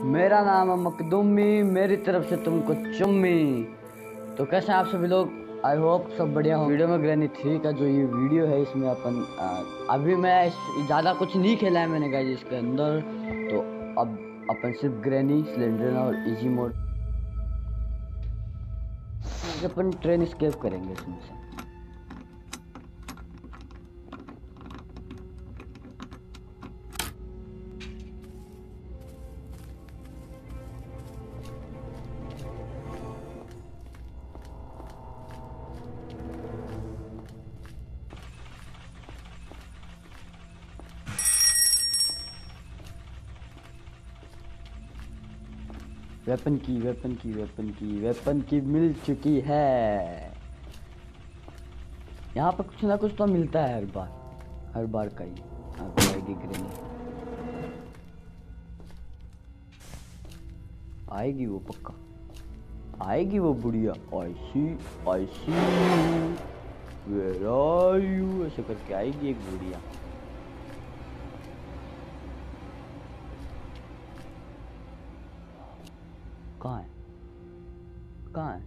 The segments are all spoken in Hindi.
मेरा नाम है मकदूमी, मेरी तरफ से तुमको चुम्मी। तो कैसे हैं आप सभी लोग? आई होप सब बढ़िया हो। वीडियो में ग्रैनी 3 का जो ये वीडियो है इसमें अपन अभी मैं ज़्यादा कुछ नहीं खेला है मैंने गाइस इसके अंदर। तो अब अपन सिर्फ ग्रैनी, स्लेंडर और इजी मोड अपन ट्रेन स्केप करेंगे इसमें से। वेपन की मिल चुकी है। यहाँ पर कुछ ना कुछ तो मिलता है हर बार का ही। आएगी ग्रेनेड, आएगी वो पक्का, आएगी वो बुढ़िया। आई सी वेयर आर यू ऐसे करके आएगी एक बुढ़िया। कहाँ है?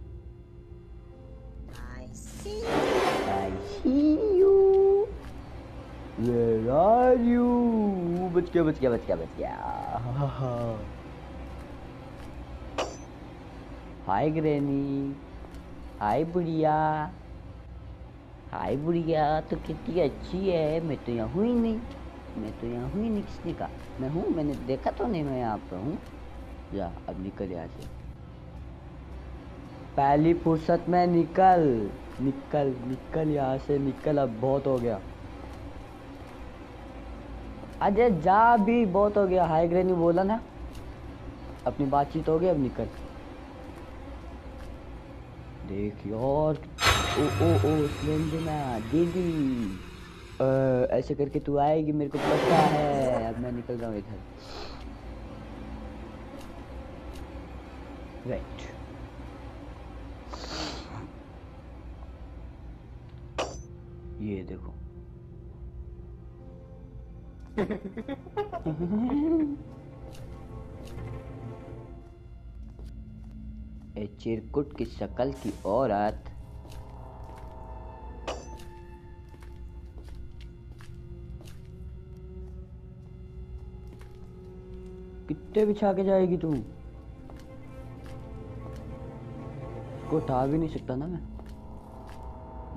I see you. Where are you? बच गया। हाय ग्रैनी, हाय बुढ़िया तो कितनी अच्छी है। मैं तो यहाँ हूँ ही नहीं, किसने कहा मैं हूँ? मैंने देखा तो नहीं मैं यहाँ पर हूँ। जा अब निकल यहाँ से, पहली फुर्सत में निकल यहाँ से निकल। अब बहुत हो गया, अजय जा भी, बहुत हो गया। हाय ग्रैनी बोला ना, अपनी बातचीत हो गई, अब निकल। देख यार, ओ स्लेंडरना दीदी, ऐसे करके तू आएगी मेरे को पता है। अब मैं निकल रहा हूँ इधर। राइट, ये देखो। ए चिरकुट की शक्ल की औरत, कितने बिछा के जाएगी तू? इसको उठा भी नहीं सकता ना मैं,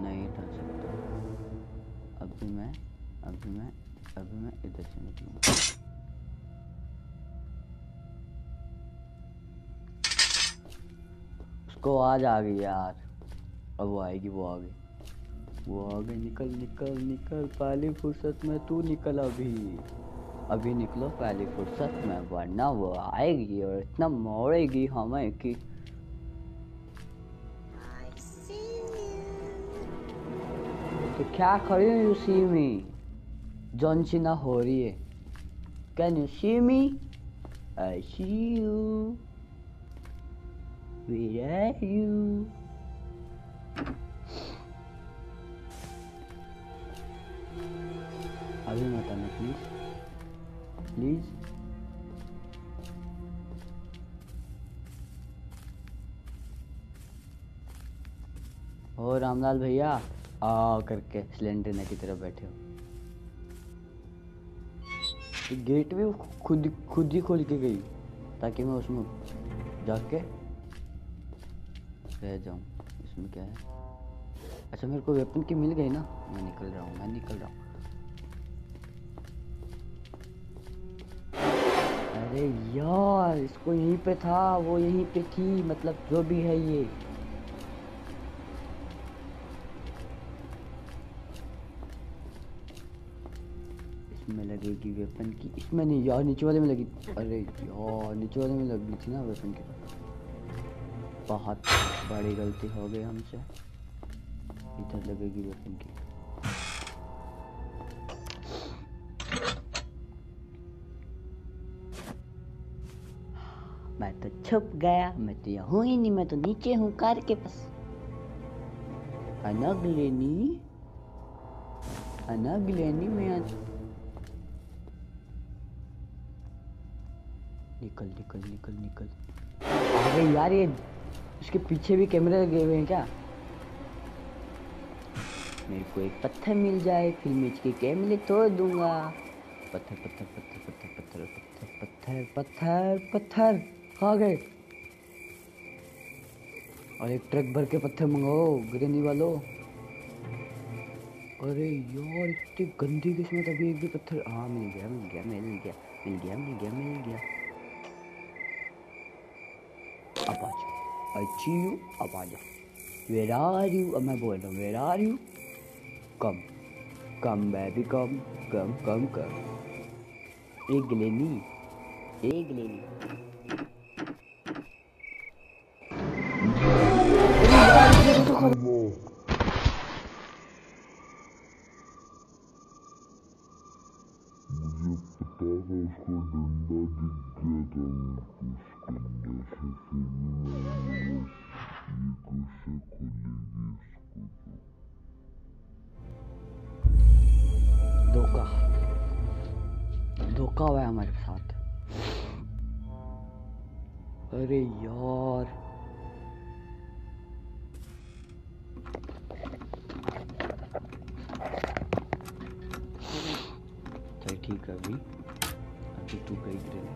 नहीं उठा सकता। अभी मैं इधर से निकलूंगा। उसको आज आ गई यार, अब वो आएगी, वो आ गई। निकल पहली फुर्सत में तू निकल। अभी निकलो पहली फुर्सत में, वरना वो आएगी और इतना मोड़ेगी हमें कि तो क्या खड़ी हो? You see me, John Cena हो रही है। Can you see me? I see you, where are you? अभी मत आना प्लीज। ओ रामलाल भैया आ करके सिलेंडर की तरफ बैठे हो। गेट भी खुद ही खोल के गई ताकि मैं उसमें जाके रह जाऊं। इसमें क्या है? अच्छा मेरे को वेपन की मिल गई ना, मैं निकल रहा हूँ। अरे यार, इसको यहीं पे था, वो यहीं पे थी, मतलब जो भी है ये। इसमें लगेगी वेपन की, इसमें नहीं यार, नीचे वाले में लगी। अरे यार, नीचे वाले में लगी थी ना वेपन की। बहुत बड़ी गलती हो गई हमसे। इधर लगेगी वेपन की। मैं तो छुप गया, मैं तो यहाँ हूँ ही नहीं, मैं तो नीचे हूँ कार के पास। अनगलेनी में निकल निकल निकल निकल। आ गई यार ये। इसके पीछे भी कैमरे लगे हुए हैं क्या? मेरे को एक पत्थर मिल जाए फिर मैं इसके कैमरे तोड़ दूंगा। पत्थर पत्थर पत्थर पत्थर पत्थर पत्थर पत्थर पत्थर पत्थर खा गए। और एक ट्रक भर के पत्थर मंगाओ ग्रेनी वालों। अरे यार इतनी गंदी किस्मत, अभी एक भी पत्थर। हाँ मिल गया मिल गया मिल गया मिल गया मिल गया मिल गया। अब आ जा, आई सी यू, अब आ जा। Where are you? अब मैं बोल रहा हूँ where are you? Come come baby come come come come. एक ग्लेनी, एक ग्लेनी। धोखा धोखा हुआ है हमारे साथ। अरे यार चल ठीक है, अभी तू गई ग्रेनी।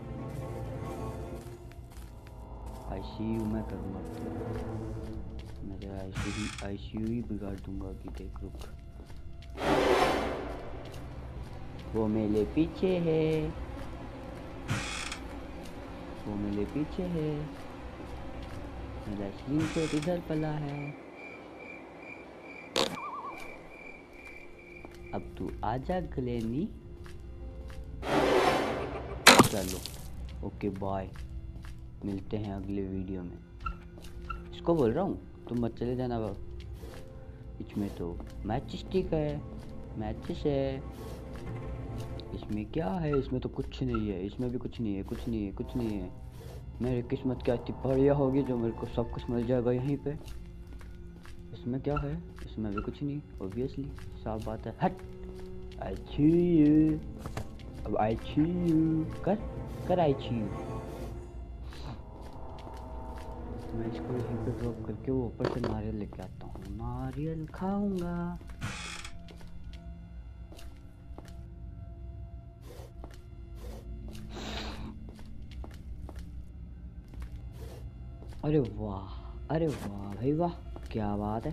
आईसीयू मैं करूँगा, मेरे आईसीयू ही बिगाड़ दूंगा। अभी देख रुक, वो मेरे पीछे है, वो मेरे पीछे है। मेरा स्क्रीनशॉट इधर पड़ा है। अब तू आजा ग्लेनी। चलो ओके बाय, मिलते हैं अगले वीडियो में। इसको बोल रहा हूँ तुम मत चले जाना बीच में। तो मैच स्टिक है, मैचेस है। इसमें क्या है? इसमें तो कुछ नहीं है, इसमें भी कुछ नहीं है, कुछ नहीं है, कुछ नहीं है। मेरी किस्मत क्या इतनी बढ़िया होगी जो मेरे को सब कुछ मिल जाएगा यहीं पे। इसमें क्या है? इसमें भी कुछ नहीं, ऑब्वियसली साफ बात है। हट, आई ची यू, अब आई ची यू कर कर, आई ची यू। मैं इसको यहीं पे ड्रॉप करके वो ऊपर से नारियल लेके आता हूँ, नारियल खाऊंगा। अरे वाह, अरे वाह भाई वाह, क्या बात है।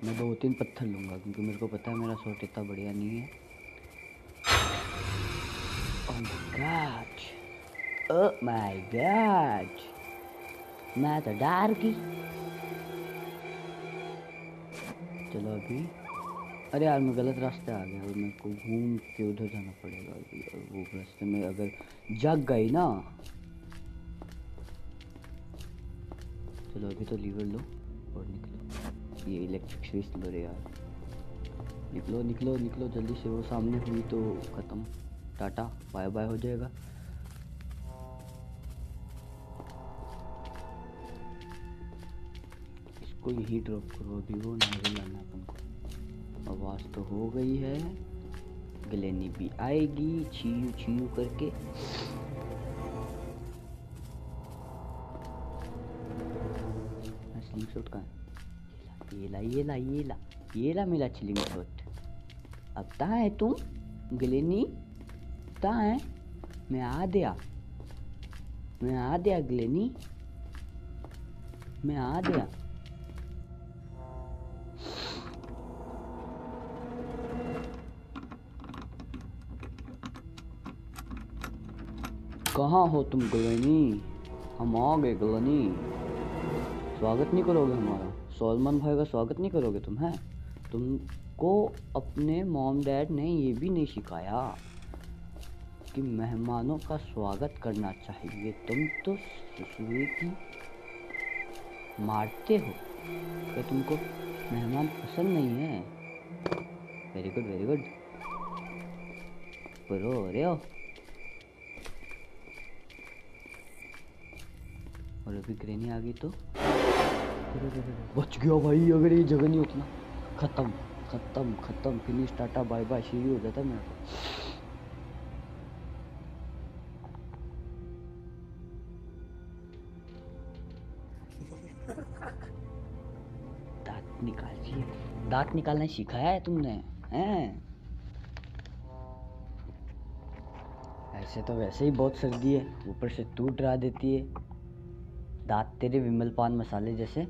मैं 2-3 पत्थर लूँगा क्योंकि मेरे को पता है मेरा शॉट इतना बढ़िया नहीं है। Oh my God, oh my God, मैं तो डर गई। चलो अभी, अरे यार मैं गलत रास्ते आ गया और मेरे को घूम के उधर जाना पड़ेगा अभी। और वो रास्ते में अगर जग गई ना, चलो अभी तो लीवर लो और निकलो। ये इलेक्ट्रिक स्विच लो रे यार, निकलो निकलो निकलो जल्दी से। वो सामने हुई तो ख़त्म, टाटा बाय बाय हो जाएगा। इसको यही ड्रॉप करो अभी, वो नहीं लाना अपन को। आवाज़ तो हो गई है, ग्लेनी भी आएगी छीयू छीयू करके। स्लिंग शॉट कहाँ है? ये ला ये ला ये ला ये ला मेरा स्लिंग शॉट। अब कहाँ है तुम ग्लेनी, कहाँ है? मैं आ गया, मैं आ गया ग्लेनी, मैं आ गया। कहाँ हो तुम ग्लेनी? हम आ गए ग्लेनी। स्वागत नहीं करोगे हमारा? सलमान भाई का स्वागत नहीं करोगे तुम? हैं, तुमको अपने मॉम डैड ने ये भी नहीं सिखाया कि मेहमानों का स्वागत करना चाहिए। तुम तो ससुरे की मारते हो। क्या तुमको मेहमान पसंद नहीं है? वेरी गुड प्रो हो रहे हो। और अभी ग्रेनी आ गई तो बच गया भाई। अगर ये जगह नहीं होती ना, खत्म खत्म खत्म, फिनिश, टाटा बाय बाय, शुरू हो जाता मेरा तो। दांत निकालिए, दांत निकालना सिखाया है तुमने हैं? ऐसे तो वैसे ही बहुत सर्दी है, ऊपर से तू डरा देती है। दांत तेरे विमल पान मसाले जैसे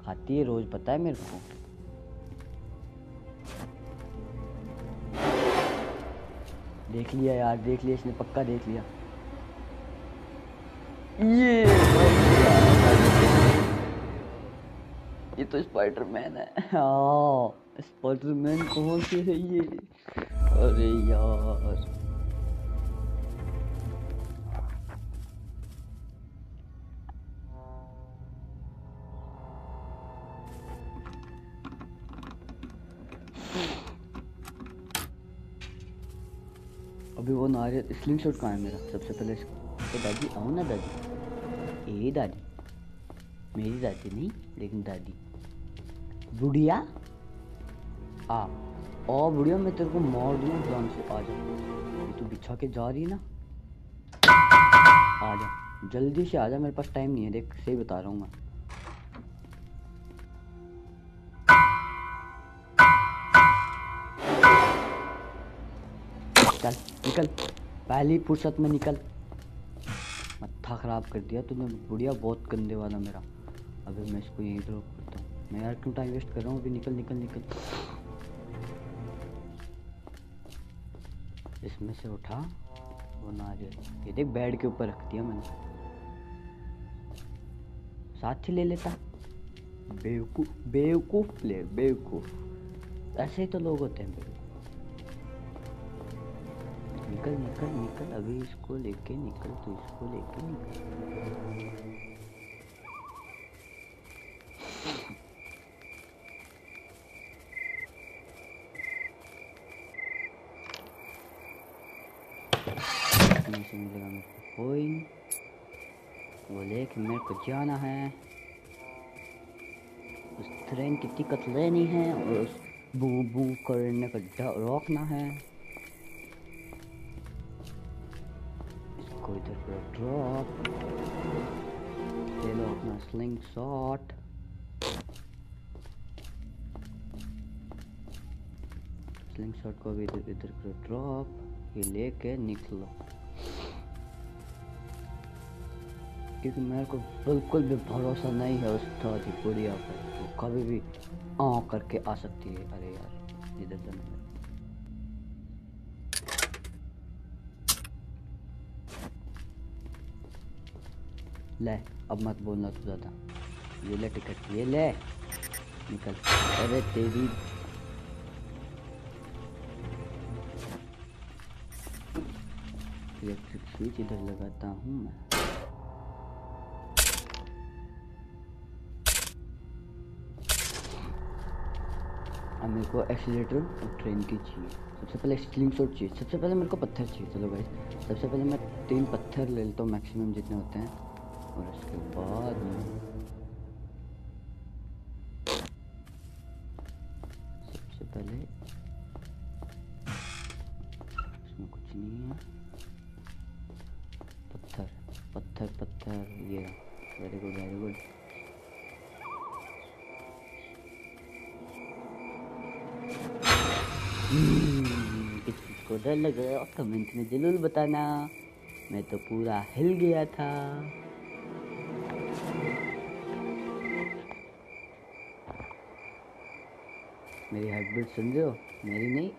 खाती है रोज, पता है मेरे को। देख लिया यार, देख लिया इसने, पक्का देख लिया। ये तो स्पाइडरमैन है। हाँ, स्पाइडरमैन कौन से है ये? अरे यार, अभी वो नारियल स्लिंग शॉट कहाँ है मेरा? सबसे पहले तो दादी आओ ना, दादी, ए दादी, मेरी दादी नहीं लेकिन दादी, बुढ़िया आ, ओ बुढ़िया, मैं तेरे को मार दूँ जान से। आ जा, तू बिछा के जा रही है ना, आ जा जल्दी से, आ जा, मेरे पास टाइम नहीं है, देख सही बता रहा हूँ मैं। चल निकल, पहली फुर्सत में निकल। मत्था खराब कर दिया तूने बुढ़िया, बहुत गंदे वाला मेरा। अभी मैं इसको यहीं ड्रॉप करता हूँ। मैं यार क्यों टाइम वेस्ट कर रहा हूँ? अभी निकल निकल निकल। इसमें से उठा वो नारियल, ये देख बेड के ऊपर रख दिया मैंने, साथ ही ले लेता। बेवकूफ बेवकूफ प्ले, बेवकूफ, ऐसे ही तो लोग होते हैं बेवकूफ। निकल निकल निकल, अभी इसको लेके निकल, तो इसको लेके निकल। से मिलेगा मेरे को कोइन, वो लेके मेरे को जाना है, उस ट्रेन की टिकट लेनी है और उस बू बू करने का रोकना है। इसको इधर पर ड्रॉप, ले लो अपना स्लिंग शॉट। स्लिंग शॉट को भी इधर इधर पर ड्रॉप, ये लेके निकलो, क्योंकि मेरे को बिल्कुल भी भरोसा नहीं है उस दादी बुढ़िया पर, वो कभी भी करके आ सकती है। अरे यार इधर जाना है। ले अब मत बोलना तू ज़्यादा, ये ले टिकट, ये ले निकल। अरे तेरी इलेक्ट्रिक स्विच इधर लगाता हूँ मैं। अब मेरे को एक्सीलेटर और ट्रेन की चाहिए। सबसे पहले स्लिंग शॉट चाहिए, सबसे पहले मेरे को पत्थर चाहिए। चलो गाइस, सबसे पहले मैं 3 पत्थर ले लेता हूँ मैक्सिमम जितने होते हैं, और उसके बाद में सबसे पहले इसमें कुछ नहीं है, पत्थर पत्थर पत्थर, ये वेरी गुड वेरी गुड। किसको डर लग रहा है कमेंट में जरूर बताना, मैं तो पूरा हिल गया था। मेरी हार्टबीट सुन रहे हो? मेरी नहीं,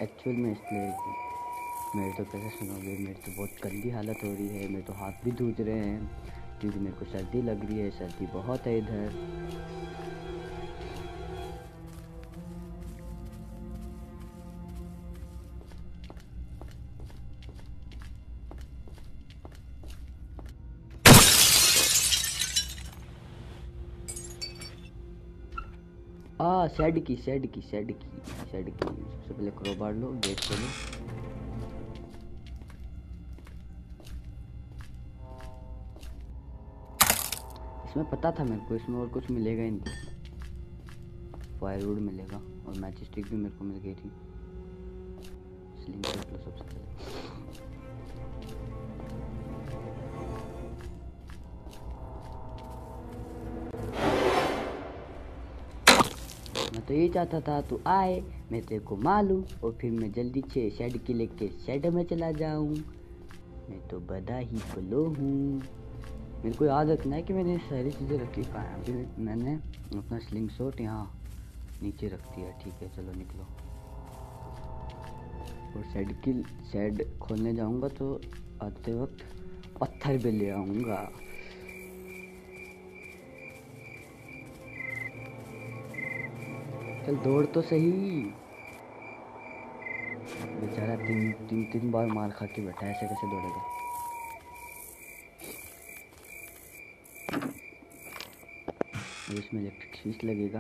एक्चुअल में इसलिए मेरे तो कैसे सुनोगे, मेरी तो बहुत गंदी हालत हो रही है, मेरे तो हाथ भी धूज रहे हैं क्योंकि मेरे को सर्दी लग रही है, सर्दी बहुत है इधर। शेड की सबसे पहले क्रोबार लो, गेट खोलो। इसमें पता था मेरे को इसमें और कुछ मिलेगा ही नहीं, फायरवुड मिलेगा और मैच स्टिक भी मेरे को मिल गई थी। स्लिंग शॉट लो सबसे पहले। मैं तो ये चाहता था तू आए, मैं तेरे को मालूम, और फिर मैं जल्दी से शेड के लेके शेड में चला जाऊं। मैं तो बड़ा ही फ्लो हूँ। मेरे को याद रखना है कि मैंने सारी चीज़ें रखी कहाँ हैं। अभी मैंने अपना स्लिंग शॉट यहाँ नीचे रख दिया। ठीक है चलो निकलो। और शेड खोलने जाऊंगा तो आते वक्त पत्थर भी ले आऊंगा। चल दौड़ तो सही। बेचारा तीन बार मार खा के बैठा है, ऐसे कैसे दौड़ेगा। इसमें इलेक्ट्रिक स्विच लगेगा।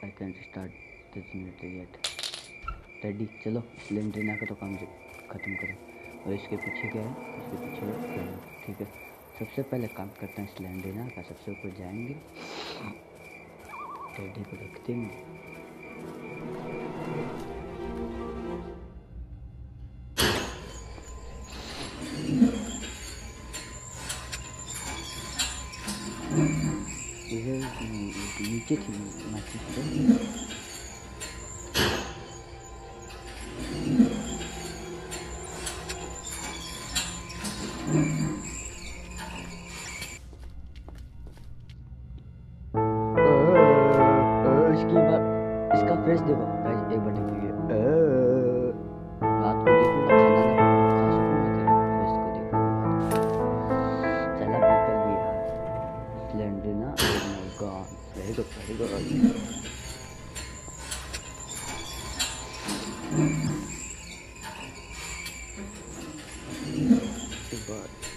I can't start the generator yet. Ready चलो सिलेंडर का तो काम खत्म करें। और इसके पीछे क्या है, इसके पीछे ठीक है। सबसे पहले काम करते हैं सिलेंडर का। सबसे ऊपर जाएंगे, टेडी को रख देंगे। नीचे थी इसका फेस देखो गाइस, एक बार देखिए। रात को देखूंगा खाना ना खा सकूंगा तेरे फेस को देखने। चला निकल भी यार सिलेंडर ना। Very good very good.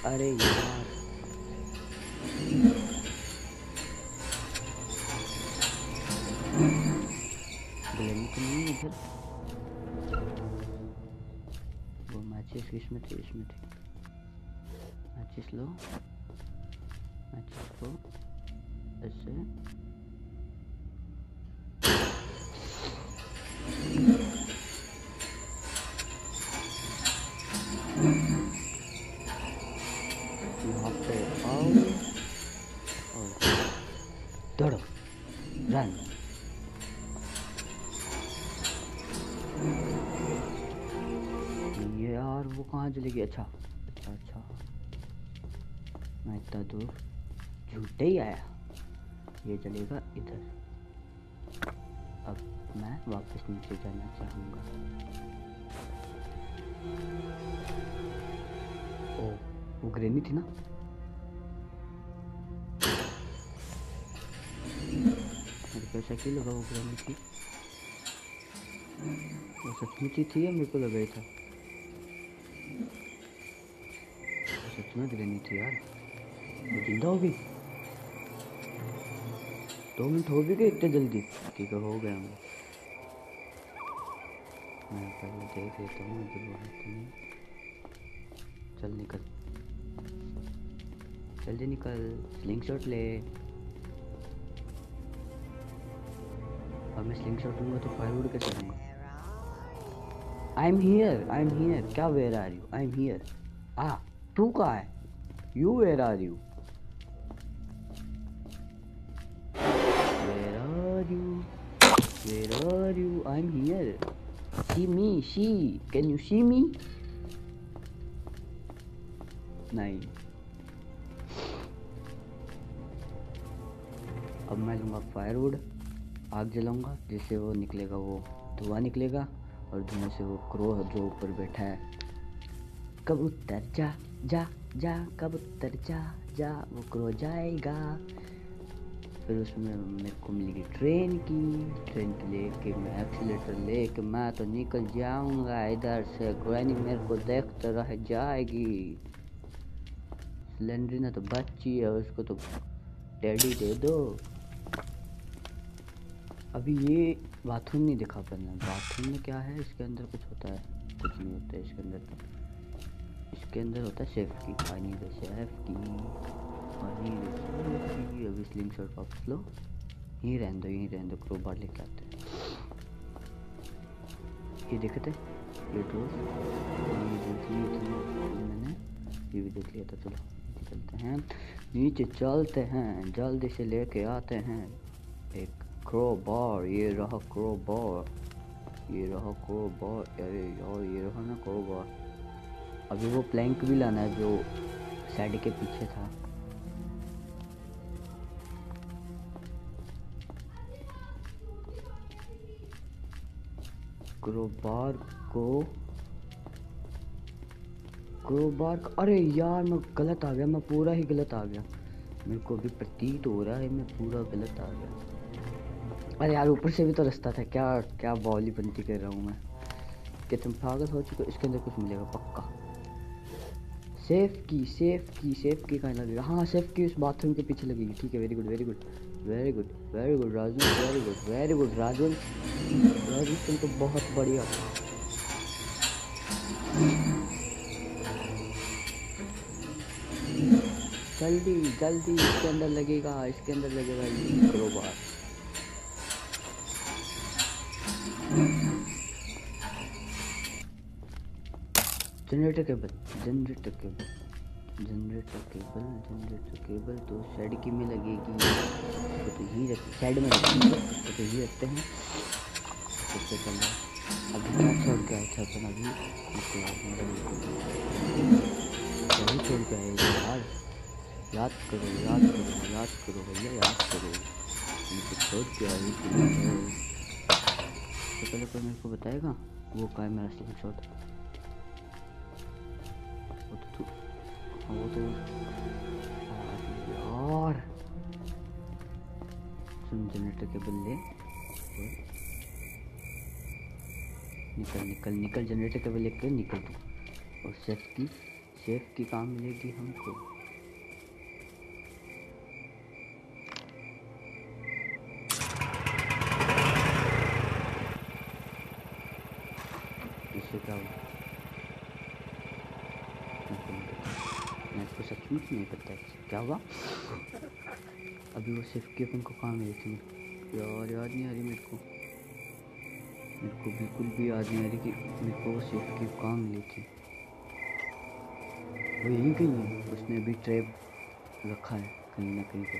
अरे यार ग्लेनी तो नहीं इधर। वो मैचेस इसमें थे मैचेस लो, मैचेस को ऐसे यहाँ पे आओ और दौड़ो रन। ये यार वो कहाँ चली गई। अच्छा मैं इतना दूर झूठे ही आया। ये चलेगा इधर। अब मैं वापस नीचे जाना चाहूँगा। ओ वो ग्रेनी थी ना। मेरे को ऐसा क्यों लगा वो ग्रेनी थी। वो सचमुच ही थी या मेरे को लगा था। सच में ग्रेनी थी यार। वो जिंदा हो गई। 2 मिनट हो भी गए इतने जल्दी। ठीक है हो गया। मैं पहले देख लेता हूँ इधर वो है कि नहीं। चल निकल जल्दी निकल, स्लिंग शॉट ले। अब मैं स्लिंग शॉट लूँगा तो फायरवुड कैसे लूँगा। I am here. क्या where are you. I am here. तू कहाँ है। You where are you. Where are you? I'm here. See me. Can you see me? नहीं। अब मैं लूँगा फायरवुड, आग जलाऊंगा जिससे वो निकलेगा, वो धुआं निकलेगा और धुएं से वो क्रो जो ऊपर बैठा है, कबूतर जा जा जा कबूतर जा जा, वो क्रो जाएगा। फिर उसमें मेरे को मिलेगी ट्रेन की लेके मैं एक्सीलेटर लेके मैं तो निकल जाऊंगा इधर से। ग्रैनी मेरे को देखते रह जाएगी। सिलेंडर ना तो बच्ची है, उसको तो टेडी दे दो। अभी ये बाथरूम नहीं दिखा पहले। बाथरूम में क्या है, इसके अंदर कुछ होता है। कुछ नहीं होता है इसके अंदर। इसके अंदर होता है सेफ की। आई नीड द सेफ की, आई नीड द सेफ की। अभी स्लिंग शॉट वापस लो, यहीं रहने दो, यहीं रहने दो। क्रोबार लेके आते हैं। ये देखते ये ड्रोस, ये देख ली थी मैंने, ये भी देख लिया था। चलो चलते हैं नीचे, चलते हैं जल्दी से लेके आते हैं एक क्रोबार। ये रहा क्रोबार, ये रहा क्रोबार। अरे यार ये रहा ना क्रोबार। अभी वो प्लैंक भी लाना है जो साइड के पीछे था। क्रोबार को अरे यार मैं गलत आ गया, मैं पूरा ही गलत आ गया। मेरे को अभी प्रतीत हो रहा है मैं पूरा गलत आ गया। अरे यार ऊपर से भी तो रास्ता था। क्या क्या बॉली बनती कर रहा हूँ मैं कि तुम पागल हो चुके। इसके अंदर कुछ मिलेगा पक्का। सेफ की कहाँ लगेगा? हाँ सेफ की उस बाथरूम के पीछे लगेगी। ठीक है, very good very good very good very good Raju, very good very good Raju. Raju तुम तो बहुत बढ़िया। जल्दी जल्दी इसके अंदर लगेगा, इसके अंदर लगेगा ये crowbar. Generator cable generator cable generator cable generator cable तो साइड की में लगेगी। तो यही रखते साइड में रखेंगे, तो यही रखते हैं। सबसे पहले अभी क्या छोड़ के आए थे अपन? अभी वही छोड़ के आए यार। याद करो याद करो याद करो भैया, याद करो। उनको छोड़ के आए थे। तो पहले कोई मेरे को बताएगा वो क्या है मेरा स्लिंग शॉट? वो तो यार सुन, जनरेटर केबल ले, निकल निकल निकल। जनरेटर केबल लेकर निकल तू। और सेफ की काम मिलेगी हमको। इससे क्या होगा मेरे को सचमुच नहीं पता क्या हुआ। अभी वो सेफ की अपन को काम मिली थी यार, याद नहीं आ रही मेरे को बिल्कुल भी याद नहीं आ रही कि मेरे को वो सेफ की काम मिली थी। वो यहीं कहीं है, उसने अभी ट्रैप रखा है कहीं ना कहीं पे।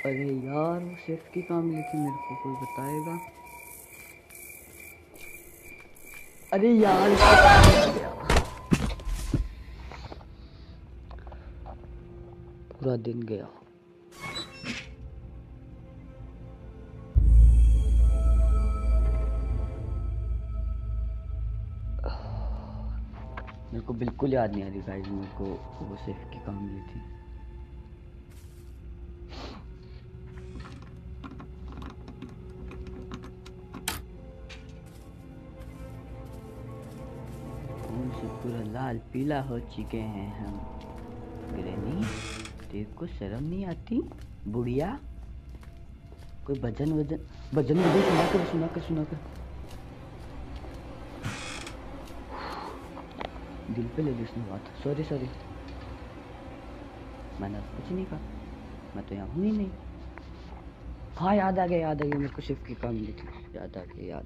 अरे यार वो सेफ की काम मिली थी मेरे को, कोई बताएगा? अरे यार पूरा दिन गया। मेरे को बिल्कुल याद नहीं आ रही गाइस, मेरे को वो सेफ की काम मिली थी। कौन से पूरा लाल पीला हो चुके हैं हम। ग्रैनी तेरे को शर्म नहीं आती बुढ़िया? कोई भजन सुना कर दिल पे ले ली उसने बात। सॉरी मैंने कुछ नहीं कहा, मैं तो यहाँ हूँ ही नहीं। हाँ याद आ गया मेरे को शिफ्ट की काम मिली थी। याद आ गया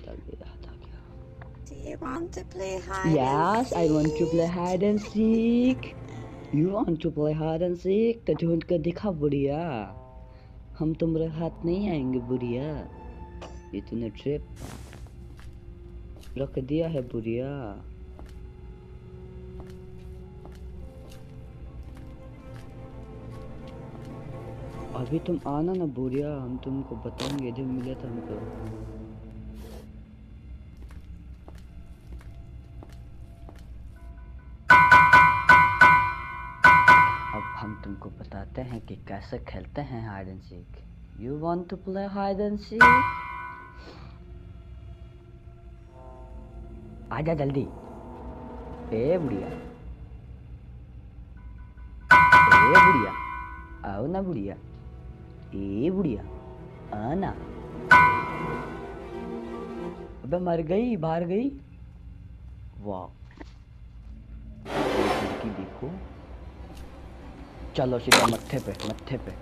Do you want to play hide Yes, I want to play hide and seek. You want to play hide and seek? तो ढूंढ कर दिखा बुढ़िया, हम तुम्हारे हाथ नहीं आएंगे बुढ़िया। ये तूने ट्रैप रख दिया है बुढ़िया। अभी तुम आना ना बुढ़िया, हम तुमको बताएंगे इधर मिला था हमको। अब हम तुमको बताते हैं कि कैसे खेलते हैं hide and seek. You want to play hide and seek? आजा जल्दी। ए बुढ़िया आओ ना बुढ़िया। ए बुढ़िया आना। अबे मर गई, बाहर गई। वाह लड़की देखो। चलो सीधा मत्थे पे, मत्थे पे।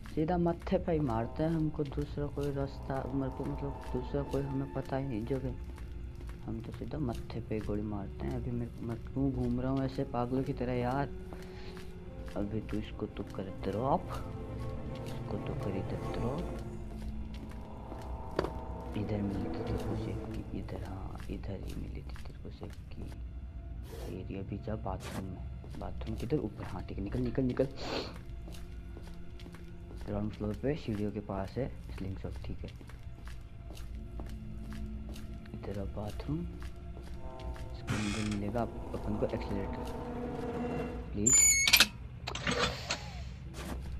सीधा मत्थे पे ही मारते हैं हमको, दूसरा कोई रास्ता मेरे को मतलब दूसरा कोई हमें पता ही नहीं जगह, हम तो सीधा मत्थे पे गोली मारते हैं। अभी मैं क्यों घूम रहा हूँ ऐसे पागलों की तरह यार। अभी तो इसको तो कर ड्रॉप, इसको तो करी ड्रॉप। इधर मिली थी तेरे को सेफ की, इधर, हाँ इधर ही मिली थी तेरे को सेफ की। एरिया भी जा बाथरूम में, बाथरूम किधर, ऊपर, हाँ ठीक है, निकल निकल निकल। ग्राउंड फ्लोर पे सीढ़ियों के पास है स्लिंग शॉट, ठीक है। इधर बाथरूम, इसके अंदर मिलेगा अपन को एक्सीलरेटर। प्लीज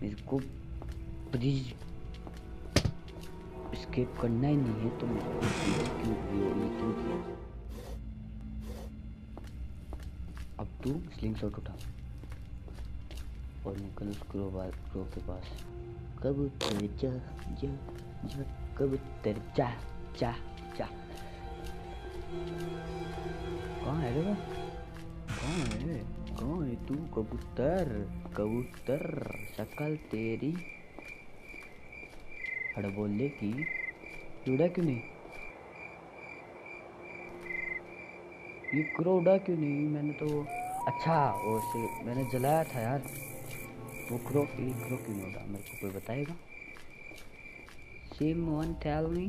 मेरे को प्लीज एस्केप करना ही नहीं है तो मेरे को क्यों किया। अब तू स्लिंग शॉट उठा और निकल उस क्रो के पास। कबूतर जा जा जा, कबूतर जा जा जा। कहाँ है रे, कौन है तू? कबूतर, कबूतर शक्ल तेरी हड़ बोले की उड़ा क्यों नहीं? ये क्रो उड़ा क्यों नहीं? मैंने तो अच्छा वो से मैंने जलाया था यार वो क्रो, ये क्रो क्यों नहीं उड़ा? मेरे को कोई बताएगा? Someone tell me.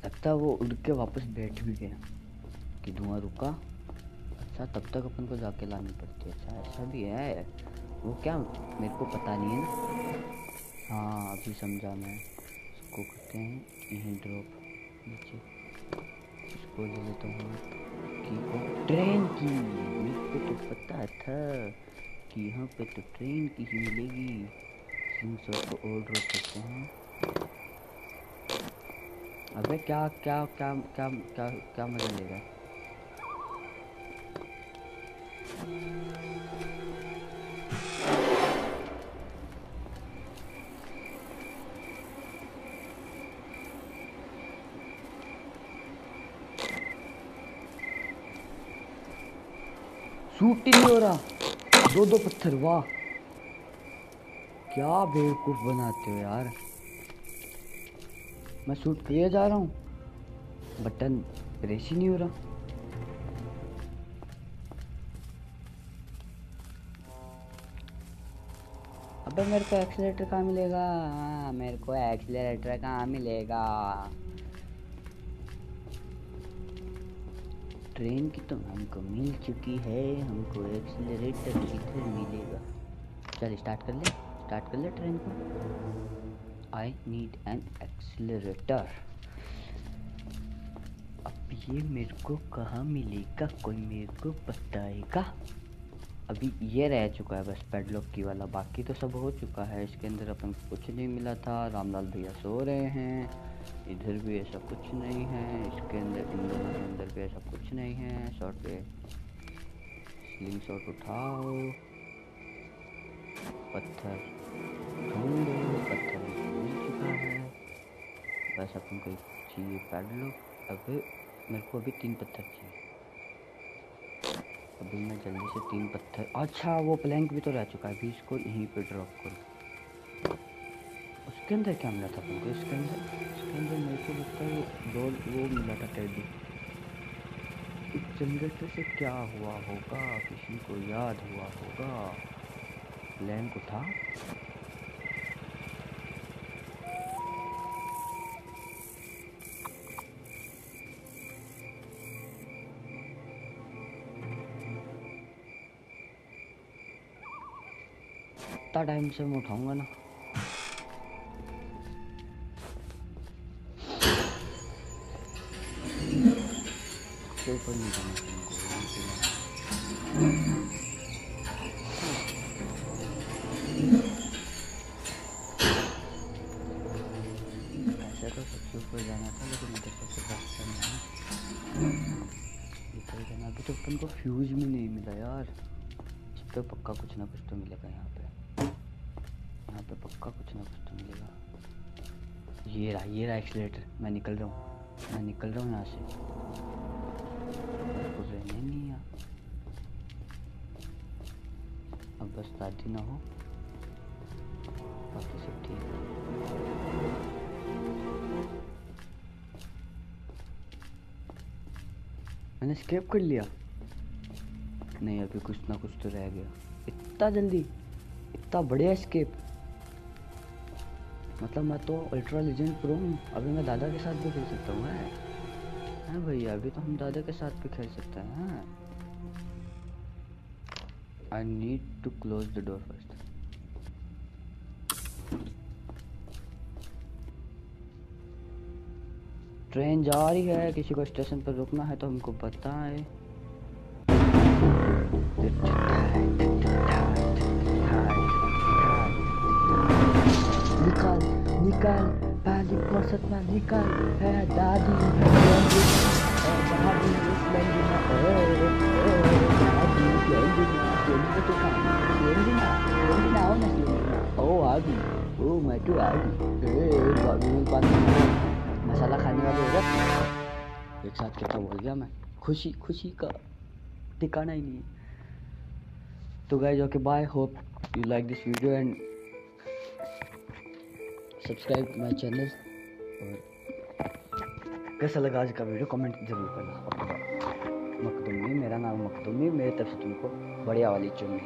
लगता वो उड़ के वापस बैठ भी गया कि धुआं रुका। अच्छा तब तक अपन को जाके लानी पड़ती है। अच्छा ऐसा भी है वो, क्या मेरे को पता नहीं है ना। हाँ अभी समझा मैं। इसको करते हैं यहीं ड्रॉप नीचे, इसको ले लेता हूँ की को ट्रेन की। मेरे को तो पता था कि यहाँ पे तो ट्रेन की ही मिलेगी। स्लिंग शॉट को और ड्रॉप करते हैं। अबे क्या क्या क्या क्या क्या क्या मजा लेगा? शूट ही नहीं हो रहा, दो दो पत्थर, वाह क्या बेवकूफ बनाते हो यार। मैं शूट किए जा रहा हूँ, बटन प्रेस ही नहीं हो रहा। अबे मेरे को एक्सीलरेटर कहाँ मिलेगा? मेरे को एक्सीलरेटर कहाँ मिलेगा? ट्रेन की तो हमको मिल चुकी है, हमको एक्सीलरेटर किधर मिलेगा? चल स्टार्ट कर ले ट्रेन को। I need an accelerator. अब ये मेरे को कहाँ मिलेगा? कोई मेरे को बताएगा? अभी ये रह चुका है बस पैडलॉक की वाला, बाकी तो सब हो चुका है। इसके अंदर अपन को कुछ नहीं मिला था। रामलाल भैया सो रहे हैं, इधर भी ऐसा कुछ नहीं है। इसके अंदर इन दोनों के अंदर भी ऐसा कुछ नहीं है। शॉट पे स्लिंग शॉट उठाओ, पत्थर ढूंढो, पत्थर मिल चुका है। बस अपन को चाहिए पैडलॉक। अभी मेरे को अभी 3 पत्थर चाहिए। अभी मैं जल्दी से 3 पत्थर, अच्छा वो प्लैंक भी तो रह चुका है, अभी इसको यहीं पे ड्रॉप करो। उसके अंदर क्या मिला था अपन को? इसके अंदर मेरे को लगता है वो मिला था टेडी। इस जनरेटर से क्या हुआ होगा? किसी को याद हुआ होगा? प्लैंक उठा, इतना टाइम से मैं उठाऊंगा ना। ऊपर नहीं जाना ऐसे तो सबसे ऊपर जाना था, लेकिन मुझे सबसे रास्ता नहीं है ऊपर जाना। अभी तो अपन को फ्यूज भी नहीं मिला यार। इस पे पक्का कुछ ना कुछ तो मिलेगा यहाँ पे पक्का कुछ ना कुछ तो मिलेगा। ये रहा एक्सीलेटर। मैं निकल रहा हूँ यहाँ से। कुछ रहने नहीं है अब, बस शादी ना हो, बाकी सब ठीक है। मैंने स्केप कर लिया। नहीं, अभी कुछ ना कुछ तो रह गया। इतना जल्दी, इतना बढ़िया स्केप। मतलब मैं तो अल्ट्रा लेजेंड प्रो हूँ। अभी मैं दादा के साथ भी खेल सकता हूँ। है भैया, अभी तो हम दादा के साथ भी खेल सकते हैं। I need to close the door first. Train जा रही है, किसी को स्टेशन पर रुकना है तो हमको बताएं। निकल निकल, पहली फुर्सत में निकल। है दादी है दादी इस लंबी में मसाला खाने वाली औरत। एक साथ कितना बोल गया मैं। खुशी का ठिकाना ही नहीं है। तो guys, okay bye, hope you like this video and subscribe my channel. और कैसा लगा आज का वीडियो कमेंट जरूर करना। मखदूमी, मेरा नाम मखदूमी, मेरे तरफ से तुमको बढ़िया वाली चुम्मी।